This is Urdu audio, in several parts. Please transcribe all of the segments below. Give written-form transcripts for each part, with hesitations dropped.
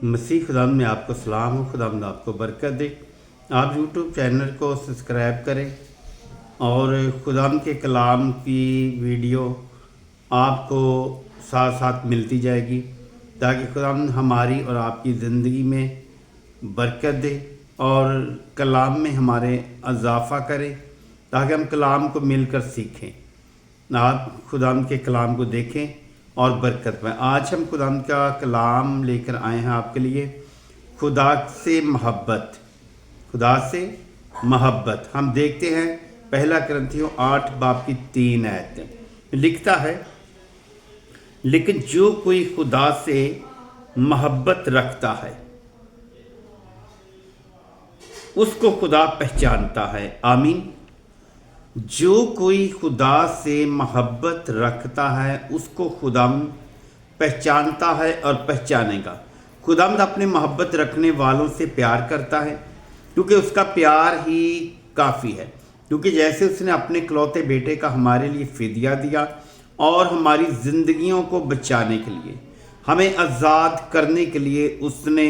مسیح خداوند میں آپ کو سلام ہو، خداوند آپ کو برکت دے۔ آپ یوٹیوب چینل کو سبسکرائب کریں اور خداوند کے کلام کی ویڈیو آپ کو ساتھ ساتھ ملتی جائے گی تاکہ خداوند ہماری اور آپ کی زندگی میں برکت دے اور کلام میں ہمارے اضافہ کرے تاکہ ہم کلام کو مل کر سیکھیں۔ آپ خداوند کے کلام کو دیکھیں اور برکت پائیں۔ آج ہم خداوند کا کلام لے کر آئے ہیں آپ کے لیے، خدا سے محبت۔ خدا سے محبت ہم دیکھتے ہیں پہلا کرنتھیوں 8 باب کی 3 آیت لکھتا ہے، لیکن جو کوئی خدا سے محبت رکھتا ہے اس کو خدا پہچانتا ہے۔ آمین۔ جو کوئی خدا سے محبت رکھتا ہے اس کو خداوند پہچانتا ہے اور پہچانے گا۔ خداوند اپنے محبت رکھنے والوں سے پیار کرتا ہے کیونکہ اس کا پیار ہی کافی ہے، کیونکہ جیسے اس نے اپنے اکلوتے بیٹے کا ہمارے لیے فدیہ دیا اور ہماری زندگیوں کو بچانے کے لیے، ہمیں آزاد کرنے کے لیے اس نے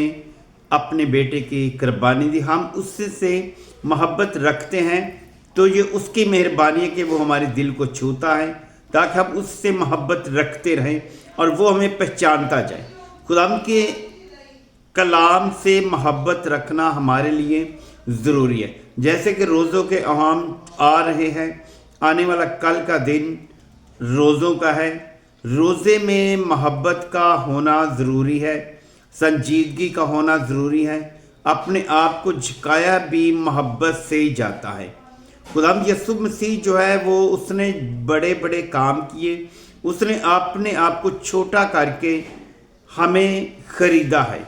اپنے بیٹے کی قربانی دی۔ ہم اس سے محبت رکھتے ہیں تو یہ اس کی مہربانی ہے کہ وہ ہمارے دل کو چھوتا ہے تاکہ ہم اس سے محبت رکھتے رہیں اور وہ ہمیں پہچانتا جائے۔ خداوند کے کلام سے محبت رکھنا ہمارے لیے ضروری ہے۔ جیسے کہ روزوں کے اہم آ رہے ہیں، آنے والا کل کا دن روزوں کا ہے۔ روزے میں محبت کا ہونا ضروری ہے، سنجیدگی کا ہونا ضروری ہے۔ اپنے آپ کو جھکایا بھی محبت سے ہی جاتا ہے۔ خداوند یسوع مسیح جو ہے وہ اس نے بڑے بڑے کام کیے، اس نے اپنے آپ کو چھوٹا کر کے ہمیں خریدا ہے،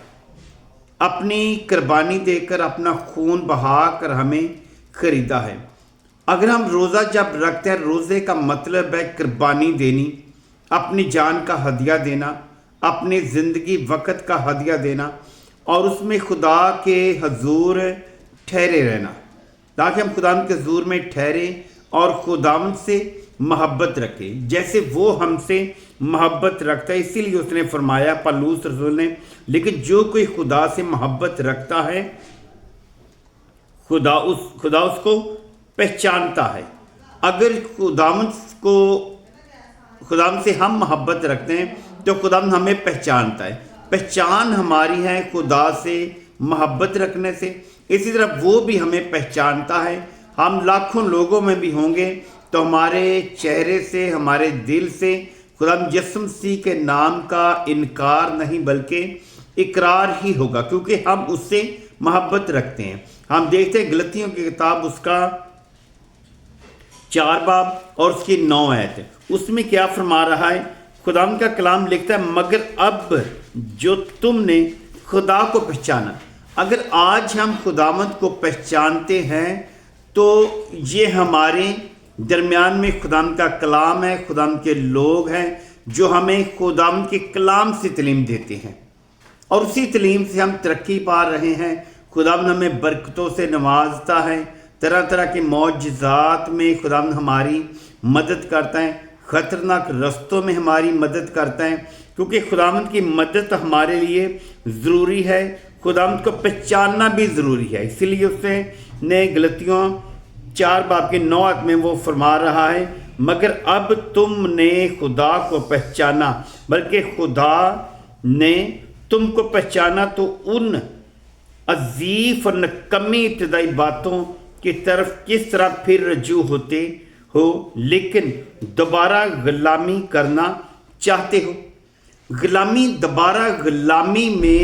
اپنی قربانی دے کر، اپنا خون بہا کر ہمیں خریدا ہے۔ اگر ہم روزہ جب رکھتے ہیں، روزے کا مطلب ہے قربانی دینی، اپنی جان کا ہدیہ دینا، اپنی زندگی وقت کا ہدیہ دینا اور اس میں خدا کے حضور ٹھہرے رہنا تاکہ ہم خداوند کے حضور میں ٹھہریں اور خداوند سے محبت رکھیں جیسے وہ ہم سے محبت رکھتا ہے۔ اسی لیے اس نے فرمایا پالوس رسول نے، لیکن جو کوئی خدا سے محبت رکھتا ہے خدا اس کو پہچانتا ہے۔ اگر خداوند سے ہم محبت رکھتے ہیں تو خداوند ہمیں پہچانتا ہے۔ پہچان ہماری ہے خدا سے محبت رکھنے سے، اسی طرح وہ بھی ہمیں پہچانتا ہے۔ ہم لاکھوں لوگوں میں بھی ہوں گے تو ہمارے چہرے سے، ہمارے دل سے خداوند یسوع مسیح کے نام کا انکار نہیں بلکہ اقرار ہی ہوگا، کیونکہ ہم اس سے محبت رکھتے ہیں۔ ہم دیکھتے ہیں غلطیوں کی کتاب اس کا 4 باب اور اس کی 9 آیت ہے، اس میں کیا فرما رہا ہے؟ خداوند کا کلام لکھتا ہے، مگر اب جو تم نے خدا کو پہچانا۔ اگر آج ہم خداوند کو پہچانتے ہیں تو یہ ہمارے درمیان میں خداوند کا کلام ہے، خداوند کے لوگ ہیں جو ہمیں خداوند کے کلام سے تعلیم دیتے ہیں اور اسی تعلیم سے ہم ترقی پا رہے ہیں۔ خداوند ہمیں برکتوں سے نوازتا ہے، طرح طرح کے معجزات میں خداوند ہماری مدد کرتا ہے، خطرناک رستوں میں ہماری مدد کرتا ہے، کیونکہ خداوند کی مدد ہمارے لیے ضروری ہے۔ خداوند کو پہچاننا بھی ضروری ہے، اسی لیے اس نے غلطیوں 4 باب کے 9 آیت میں وہ فرما رہا ہے، مگر اب تم نے خدا کو پہچانا، بلکہ خدا نے تم کو پہچانا تو ان عزیف اور نکمی ابتدائی باتوں کی طرف کس طرح پھر رجوع ہوتے ہو، لیکن دوبارہ غلامی کرنا چاہتے ہو۔ دوبارہ غلامی میں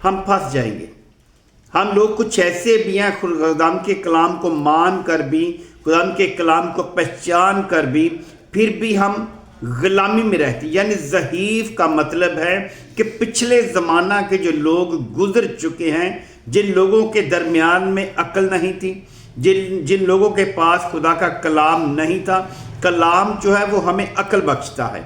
ہم پھنس جائیں گے۔ ہم لوگ کچھ ایسے بھی ہیں خداوند کے کلام کو مان کر بھی، خداوند کے کلام کو پہچان کر بھی، پھر بھی ہم غلامی میں رہتے، یعنی ضعیف کا مطلب ہے کہ پچھلے زمانہ کے جو لوگ گزر چکے ہیں، جن لوگوں کے درمیان میں عقل نہیں تھی، جن لوگوں کے پاس خدا کا کلام نہیں تھا۔ کلام جو ہے وہ ہمیں عقل بخشتا ہے۔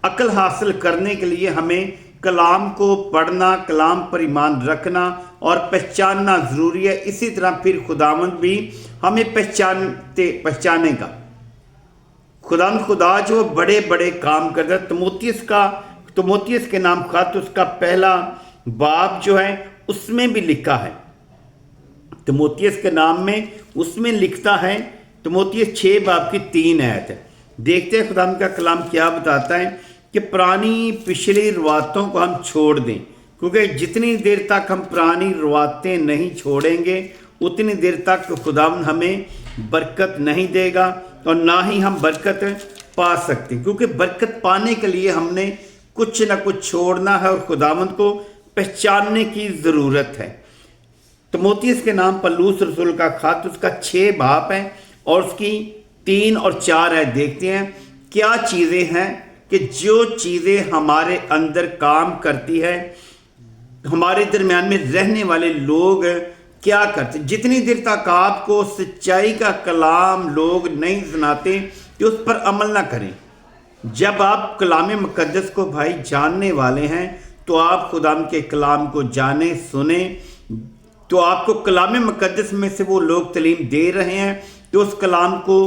عقل حاصل کرنے کے لیے ہمیں کلام کو پڑھنا، کلام پر ایمان رکھنا اور پہچاننا ضروری ہے۔ اسی طرح پھر خداوند بھی ہمیں پہچانے گا۔ خدا جو بڑے بڑے کام کرتا ہے۔ تموتیس کے نام خط اس کا پہلا باب جو ہے اس میں بھی لکھا ہے، تموتیس کے نام میں اس میں لکھتا ہے، تموتیس 6 باب کی 3 آیت ہے۔ دیکھتے ہیں خدا کا کلام کیا بتاتا ہے کہ پرانی پچھلی روایتوں کو ہم چھوڑ دیں، کیونکہ جتنی دیر تک ہم پرانی روایتیں نہیں چھوڑیں گے اتنی دیر تک خدا ہمیں برکت نہیں دے گا، اور نہ ہی ہم برکت پا سکتے، کیونکہ برکت پانے کے لیے ہم نے کچھ نہ کچھ چھوڑنا ہے اور خداوند کو پہچاننے کی ضرورت ہے۔ تموتیس کے نام پلوس رسول کا خط، اس کا 6 باب ہے اور اس کی 3 اور 4 آیت دیکھتے ہیں۔ کیا چیزیں ہیں کہ جو چیزیں ہمارے اندر کام کرتی ہے، ہمارے درمیان میں رہنے والے لوگ کیا کرتے، جتنی دیر تک آپ کو سچائی کا کلام لوگ نہیں سناتے کہ اس پر عمل نہ کریں۔ جب آپ کلام مقدس کو بھائی جاننے والے ہیں تو آپ خدا کے کلام کو جانیں، سنیں، تو آپ کو کلام مقدس میں سے وہ لوگ تعلیم دے رہے ہیں تو اس کلام کو،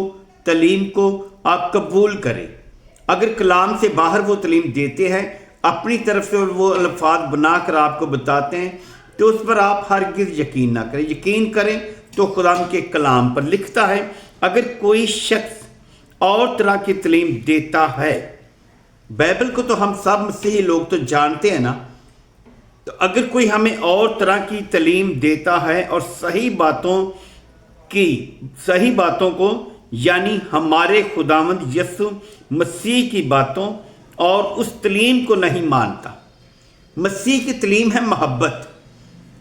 تعلیم کو آپ قبول کریں۔ اگر کلام سے باہر وہ تعلیم دیتے ہیں، اپنی طرف سے وہ الفاظ بنا کر آپ کو بتاتے ہیں، تو اس پر آپ ہرگز یقین نہ کریں۔ یقین کریں تو خدا کے کلام پر لکھتا ہے اگر کوئی شخص اور طرح کی تعلیم دیتا ہے، بائبل کو تو ہم سب مسیحی لوگ تو جانتے ہیں نا، تو اگر کوئی ہمیں اور طرح کی تعلیم دیتا ہے اور صحیح باتوں کو یعنی ہمارے خداوند یسوع مسیح کی باتوں اور اس تعلیم کو نہیں مانتا۔ مسیح کی تعلیم ہے محبت،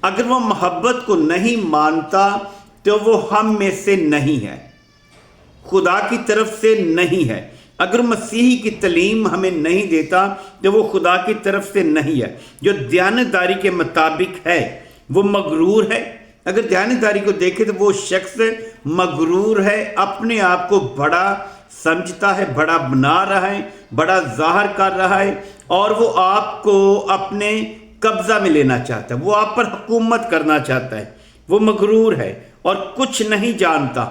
اگر وہ محبت کو نہیں مانتا تو وہ ہم میں سے نہیں ہے، خدا کی طرف سے نہیں ہے۔ اگر مسیحی کی تعلیم ہمیں نہیں دیتا تو وہ خدا کی طرف سے نہیں ہے۔ جو دیانتداری کے مطابق ہے وہ مغرور ہے۔ اگر دیانتداری کو دیکھیں تو وہ شخص مغرور ہے، اپنے آپ کو بڑا سمجھتا ہے، بڑا بنا رہا ہے، بڑا ظاہر کر رہا ہے، اور وہ آپ کو اپنے قبضہ میں لینا چاہتا ہے، وہ آپ پر حکومت کرنا چاہتا ہے۔ وہ مغرور ہے اور کچھ نہیں جانتا۔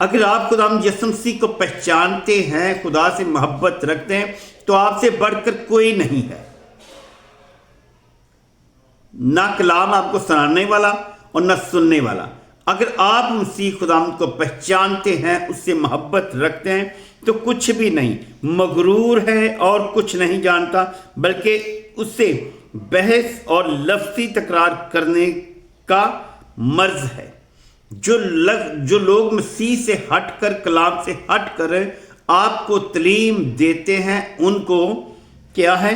اگر آپ خدا یسوع مسیح کو پہچانتے ہیں، خدا سے محبت رکھتے ہیں، تو آپ سے بڑھ کر کوئی نہیں ہے، نہ کلام آپ کو سنانے والا اور نہ سننے والا۔ اگر آپ مسیح خدا کو پہچانتے ہیں، اس سے محبت رکھتے ہیں، تو کچھ بھی نہیں، مغرور ہے اور کچھ نہیں جانتا، بلکہ اس سے بحث اور لفظی تکرار کرنے کا مرض ہے۔ جو لوگ مسیح سے ہٹ کر، کلام سے ہٹ کر آپ کو تعلیم دیتے ہیں، ان کو کیا ہے؟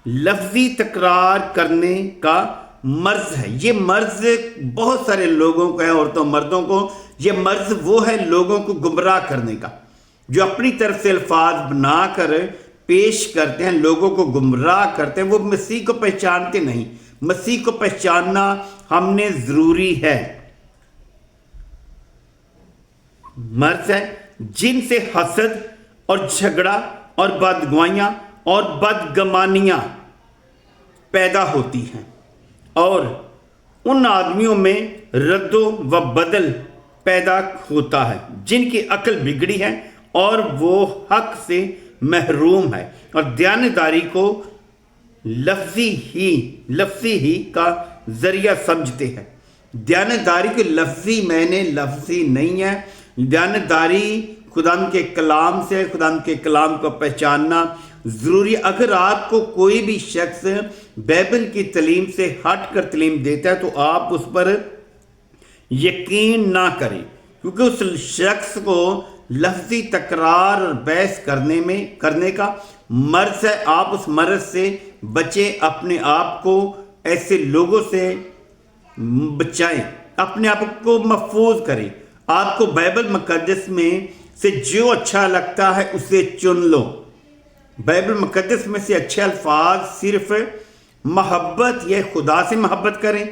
لفظی تکرار کرنے کا مرض ہے۔ یہ مرض بہت سارے لوگوں کو ہے، عورتوں مردوں کو۔ یہ مرض وہ ہے لوگوں کو گمراہ کرنے کا، جو اپنی طرف سے الفاظ بنا کر پیش کرتے ہیں، لوگوں کو گمراہ کرتے ہیں۔ وہ مسیح کو پہچانتے نہیں۔ مسیح کو پہچاننا ہم نے ضروری ہے۔ مرض ہے جن سے حسد اور جھگڑا اور بدگوائیاں اور بدگمانیاں پیدا ہوتی ہیں، اور ان آدمیوں میں رد و بدل پیدا ہوتا ہے جن کی عقل بگڑی ہے اور وہ حق سے محروم ہے، اور دیانتداری کو لفظی ہی کا ذریعہ سمجھتے ہیں۔ دیانتداری کے لفظی معنی لفظی نہیں ہے۔ دیانتداری خدا کے کلام سے، خدا کے کلام کو پہچاننا ضروری۔ اگر آپ کو کوئی بھی شخص بائبل کی تعلیم سے ہٹ کر تعلیم دیتا ہے تو آپ اس پر یقین نہ کریں، کیونکہ اس شخص کو لفظی تکرار اور بحث کرنے کا مرض ہے۔ آپ اس مرض سے بچیں، اپنے آپ کو ایسے لوگوں سے بچائیں، اپنے آپ کو محفوظ کریں۔ آپ کو بائبل مقدس میں سے جو اچھا لگتا ہے اسے چن لو۔ بائبل مقدس میں سے اچھے الفاظ صرف محبت، یہ خدا سے محبت کریں،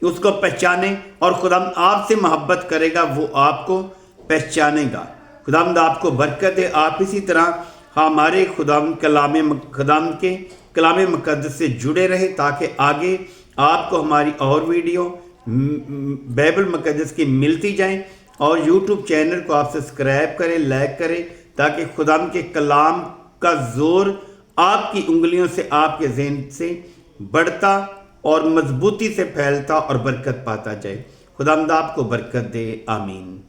اس کو پہچانیں، اور خدا آپ سے محبت کرے گا، وہ آپ کو پہچانے گا۔ خدا آپ کو برکت دے۔ آپ اسی طرح ہمارے خدا کے کلام مقدس سے جڑے رہے، تاکہ آگے آپ کو ہماری اور ویڈیو بائبل مقدس کی ملتی جائیں، اور یوٹیوب چینل کو آپ سبسکرائب کریں، لائک کریں، تاکہ خدا کے کلام کا زور آپ کی انگلیوں سے آپ کے ذہن سے بڑھتا اور مضبوطی سے پھیلتا اور برکت پاتا جائے۔ خداوند آپ کو برکت دے، آمین۔